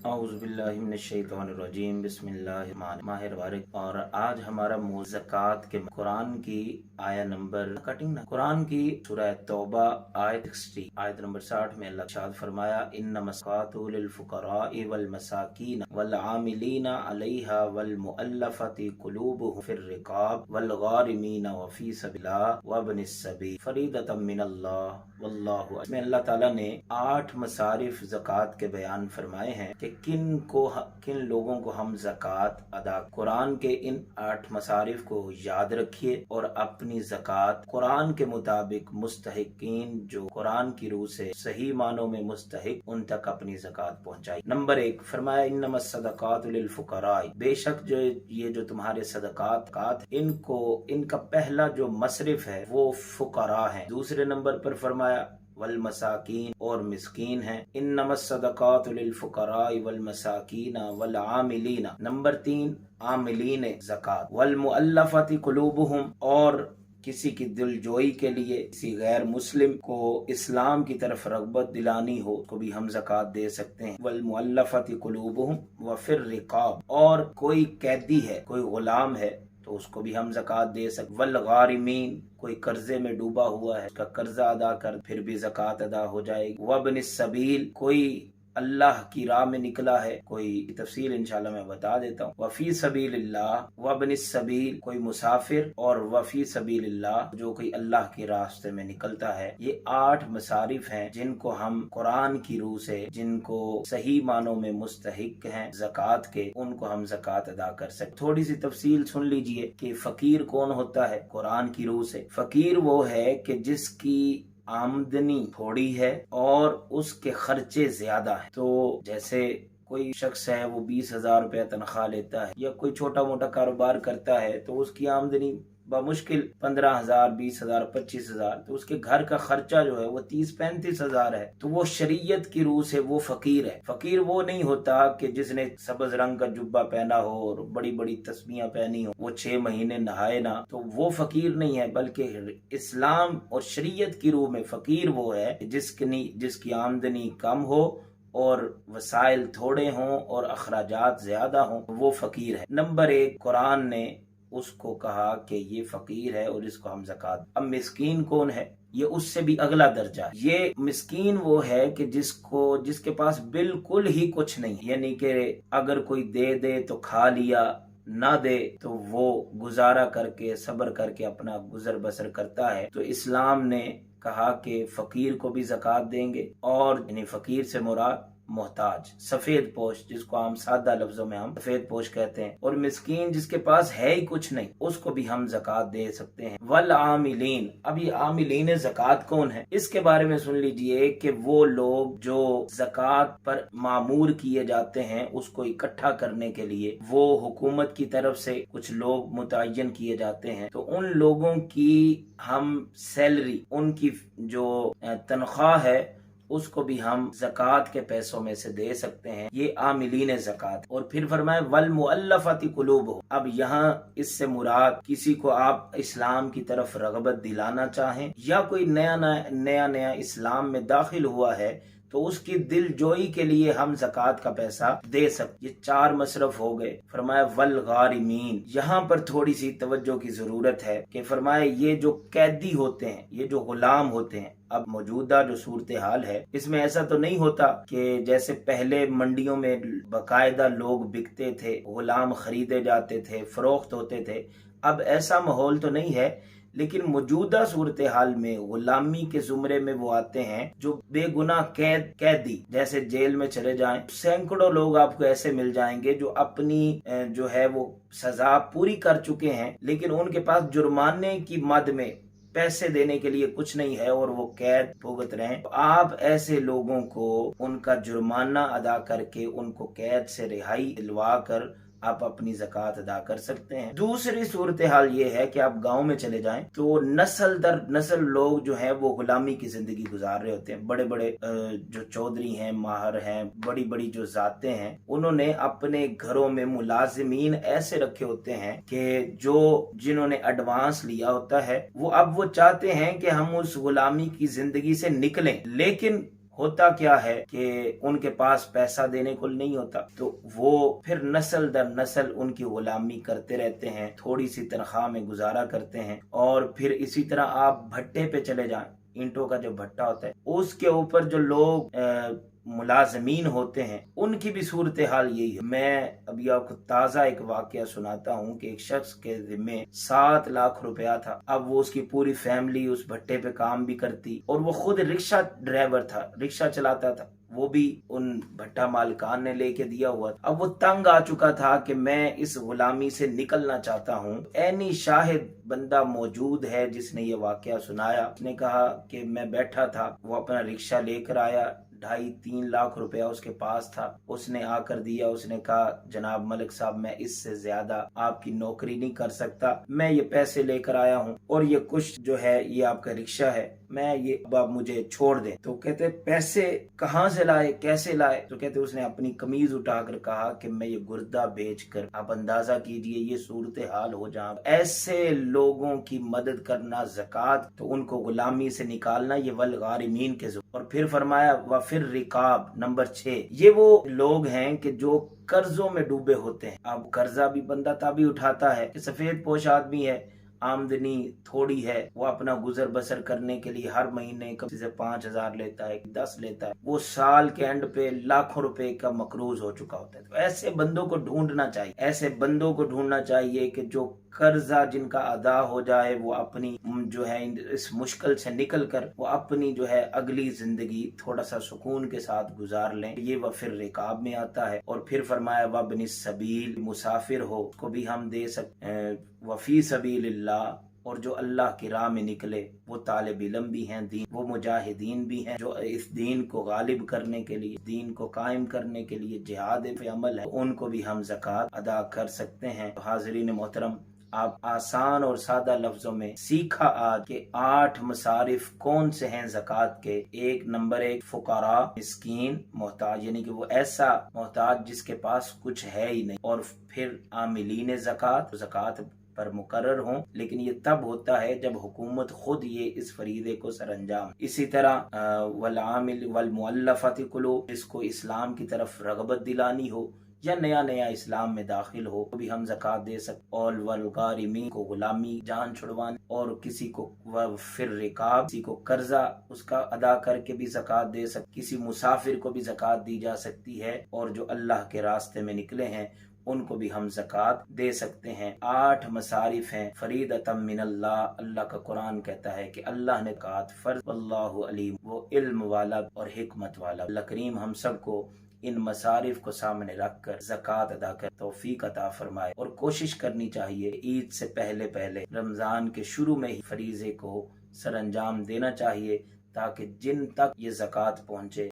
औज़ुबिल्लाहिमिनश्शैतानिर्रजीम बिस्मिल्लाहिर्रहमानिर्रहीम माहिर मुबारक। और आज हमारा मौज़ूअ ज़कात के कुरान की आया नंबर कुरान की सूरह तौबा आयत 60 आयत नंबर 60 में अल्लाह इरशाद फरमाया इन्नमस ज़कातु लिल फुक़राइ वल मसाकीन वल आमिलीना अलैहा वल मुअल्लफति क़ुलूबुहुम फिर रिक़ाब वल गारिमीना व फ़ी सबिलिल्लाह व इब्निस सबील फ़रीदतम मिनल्लाह वल्लाहु। इसमें अल्लाह ताला ने 8 मसारिफ ज़कात के बयान फरमाए हैं कि किन लोगों को हम ज़कात अदा। कुरान के इन 8 मसारिफ को याद रखिए और अपनी ज़कात कुरान के मुताबिक मुस्तहिकीन जो कुरान की रूह से सही मानों में मुस्तहिक उन तक अपनी ज़कात पहुँचाई। नंबर 1 फरमाया इन्नमस सदक़ातु लिल फुक़राई, बेशक जो ये जो तुम्हारे सदक़ात इनका पहला जो मसरिफ है वो फुक़रा है। दूसरे नंबर पर फरमाया वल मसाकीन और मिस्कीन हैं। इन्नमस सदक़ातु लिल फुक़राई वल मसाकीन वल आमिलीना। नंबर 3 आमिलीन ज़कात वल मुअल्लफति क़ुलूबुहुम और किसी की दिलजोई के लिए किसी गैर मुस्लिम को इस्लाम की तरफ रग़बत दिलानी हो को भी हम ज़कात दे सकते हैं। वल मुअल्लफति क़ुलूबुहुम व फिर रिक़ाब, और कोई कैदी है कोई गुलाम है तो उसको भी हम ज़कात दे सकते। वल गारिमीन, कोई कर्जे में डूबा हुआ है उसका कर्जा अदा कर फिर भी ज़कात अदा हो जाएगी। वब्निस सबील, कोई अल्लाह की राह में निकला है, कोई तफसील इंशाल्लाह मैं बता देता हूँ। वफ़ी सबीलिल्लाह वब्निस सबील, कोई मुसाफिर, और वफ़ी सबीलिल्लाह जो कोई अल्लाह के रास्ते में निकलता है। ये 8 मसारिफ हैं जिनको हम कुरान की रूह से जिनको सही मानों में मुस्तहिक हैं ज़कात के, उनको हम ज़कात अदा कर सकते। थोड़ी सी तफसील सुन लीजिए कि फ़कीर कौन होता है कुरान की रूह से। फ़कीर वो है कि जिसकी आमदनी थोड़ी है और उसके खर्चे ज्यादा है। तो जैसे कोई शख्स है वो 20,000 रुपया तनख्वाह लेता है या कोई छोटा मोटा कारोबार करता है तो उसकी आमदनी बमुश्किल 15,000, 20,000, 25,000, तो उसके घर का खर्चा जो है वो 30-35,000 है। तो वो शरीयत की रूह से वो फकीर है। फकीर वो नहीं होता कि जिसने सब्ज रंग का जुब्बा पहना हो और बड़ी बड़ी तस्बियां पहनी हो, वो 6 महीने नहाए ना, तो वो फकीर नहीं है। बल्कि इस्लाम और शरीयत की रूह में फकीर वो है जिसकी आमदनी कम हो और वसाइल थोड़े हों और अखराजात ज्यादा हों, वो फकीर है। नंबर 1 कुरान ने उसको कहा कि ये फकीर है और इसको हम ज़कात। अब मिस्कीन कौन है? ये उससे भी अगला दर्जा है। ये मिस्कीन वो है कि जिसके पास बिल्कुल ही कुछ नहीं, यानी कि अगर कोई दे दे तो खा लिया, ना दे तो वो गुजारा करके सब्र करके अपना गुजर बसर करता है। तो इस्लाम ने कहा कि फकीर को भी ज़कात देंगे, और यानी फकीर से मुराद मोहताज, सफेद पोश, जिसको हम सादा लफ्जों में हम सफेद पोश कहते हैं, और मिस्कीन जिसके पास है ही कुछ नहीं, उसको भी हम ज़कात दे सकते हैं। वल आमिलीन, अब ये आमिलीन ज़कात कौन है इसके बारे में सुन लीजिए कि वो लोग जो ज़कात पर मामूर किए जाते हैं उसको इकट्ठा करने के लिए वो हुकूमत की तरफ से कुछ लोग मुतय्यन किए जाते हैं। तो उन लोगों की हम सैलरी, उनकी जो तनख्वाह है उसको भी हम ज़कात के पैसों में से दे सकते हैं। ये आमिलीन ज़कात। और फिर फरमाए वल मुअल्लफति क़ुलूबुहुम, अब यहाँ इससे मुराद किसी को आप इस्लाम की तरफ रग़बत दिलाना चाहें या कोई नया इस्लाम में दाखिल हुआ है तो उसकी दिल जोई के लिए हम ज़कात का पैसा दे सकते। ये 4 मसरफ हो गए। फरमाया वल गारिमीन, यहाँ पर थोड़ी सी तवज्जो की जरूरत है कि फरमाया ये जो कैदी होते हैं, ये जो गुलाम होते हैं, अब मौजूदा जो सूरत हाल है इसमें ऐसा तो नहीं होता कि जैसे पहले मंडियों में बाकायदा लोग बिकते थे, गुलाम खरीदे जाते थे, फरोख्त होते थे। अब ऐसा माहौल तो नहीं है, लेकिन मौजूदा सूरत हाल में गुलामी के जुमरे में वो आते हैं जो बेगुनाह कैदी जैसे जेल में चले जाएं। सैकड़ों लोग आपको ऐसे मिल जाएंगे जो अपनी जो है वो सजा पूरी कर चुके हैं, लेकिन उनके पास जुर्माने की मद में पैसे देने के लिए कुछ नहीं है और वो कैद भुगत रहे हैं। तो आप ऐसे लोगों को उनका जुर्माना अदा करके उनको कैद से रिहाई दिलवा कर आप अपनी ज़कात अदा कर सकते हैं। दूसरी सूरत हाल ये है कि आप गांव में चले जाएं तो नस्ल दर नस्ल लोग जो हैं वो गुलामी की जिंदगी गुजार रहे होते हैं। बड़े बड़े जो चौधरी हैं, माहर हैं, बड़ी बड़ी जो जातें हैं, उन्होंने अपने घरों में मुलाजिमीन ऐसे रखे होते हैं कि जिन्होंने एडवांस लिया होता है वो अब वो चाहते हैं कि हम उस गुलामी की जिंदगी से निकलें, लेकिन होता क्या है कि उनके पास पैसा देने को नहीं होता, तो वो फिर नस्ल दर नस्ल उनकी गुलामी करते रहते हैं, थोड़ी सी तनख्वाह में गुजारा करते हैं। और फिर इसी तरह आप भट्टे पे चले जाएं, ईंटों का जो भट्टा होता है उसके ऊपर जो लोग मुलाजमीन होते हैं उनकी भी सूरत हाल यही है। मैं अभी आपको ताज़ा एक वाकया सुनाता हूँ कि एक शख्स के जिम्मे 7 लाख रुपया था। अब वो उसकी पूरी फैमिली उस भट्टे पे काम भी करती और वो खुद रिक्शा ड्राइवर था, रिक्शा चलाता था, वो भी उन भट्टा मालिकान ने लेके दिया हुआ था। अब वो तंग आ चुका था कि मैं इस गुलामी से निकलना चाहता हूँ। ऐनी शाहिद बंदा मौजूद है जिसने ये वाकया सुनाया। उसने कहा कि मैं बैठा था, वो अपना रिक्शा लेकर आया, 2.5-3 लाख रुपया उसके पास था, उसने आकर दिया। उसने कहा जनाब मलिक साहब, मैं इससे ज्यादा आपकी नौकरी नहीं कर सकता, मैं ये पैसे लेकर आया हूँ और ये कुछ जो है ये आपका रिक्शा है, मैं ये अब आप मुझे छोड़ दें। तो कहते पैसे कहाँ से लाए, कैसे लाए? तो कहते उसने अपनी कमीज उठाकर कहा कि मैं ये गुर्दा बेचकर, आप अंदाजा कीजिए ये सूरत हाल हो जाए। ऐसे लोगों की मदद करना ज़कात, तो उनको गुलामी से निकालना ये वल गारिमीन के। और फिर फरमाया व फिर रिकाब, नंबर 6, ये वो लोग हैं कि जो कर्जों में डूबे होते हैं। अब कर्जा भी बंदा तभी उठाता है कि सफेद पोश आदमी है, आमदनी थोड़ी है, वो अपना गुजर बसर करने के लिए हर महीने कम से 5,000 लेता है, 10 लेता है, वो साल के एंड पे लाखों रुपए का मकरूज हो चुका होता है। तो ऐसे बंदों को ढूंढना चाहिए, ऐसे बंदों को ढूंढना चाहिए कि जो कर्जा जिनका अदा हो जाए, वो अपनी जो है इस मुश्किल से निकल कर वो अपनी जो है अगली जिंदगी थोड़ा सा सुकून के साथ गुजार लें। ये वह फिर रिकाब में आता है। और फिर फरमाया वबनी सबील, मुसाफिर हो को भी हम दे सकते, वफी सबीलिल्लाह, और जो अल्लाह की राह में निकले वो तालिब इल्म भी हैं, दीन वो मुजाहिदीन भी हैं, जो इस दीन को गालिब करने के लिए, दीन को कायम करने के लिए जिहाद पे अमल है, उनको भी हम ज़कात अदा कर सकते हैं। तो हाज़रीन मोहतरम, आप आसान और सादा लफ्जों में सीखा आज के 8 मसारिफ कौन से हैं ज़कात के। 1 नंबर 1 फुकारा, मिस्कीन, मोहताज, यानी कि वो ऐसा मोहताज जिसके पास कुछ है ही नहीं। और फिर आमिलीन ज़कात, ज़कात पर मुकर्रर हों, लेकिन ये तब होता है जब हुकूमत खुद ये इस फरीदे को सरअंजाम। इसी तरह वल आमिल वल मुअल्लफति कुलूब, जिसको इस्लाम की तरफ रगबत दिलानी हो या नया नया इस्लाम में दाखिल हो, तो भी हम ज़कात दे सकते। और वल गारिमीन को गुलामी जान छुड़वाने, और किसी को फिर रिकाब, किसी को कर्जा उसका अदा करके भी ज़कात दे सकते, किसी मुसाफिर को भी ज़कात दी जा सकती है। और जो अल्लाह के रास्ते में निकले हैं उनको भी हम ज़कात दे सकते हैं। 8 मसारिफ हैं फरीदतम मिनल्लाह। अल्लाह का कुरान कहता है कि अल्लाह ने ज़कात फर्ज, वल्लाहु अलीम, वो इल्म वाला और हिकमत वाला। अल्लाह करीम हम सबको इन मसारिफ को सामने रखकर ज़कात अदा कर तौफीक अता फरमाए। और कोशिश करनी चाहिए ईद से पहले पहले रमज़ान के शुरू में ही फरीज़े को सरअंजाम देना चाहिए, ताकि जिन तक ये ज़कात पहुँचे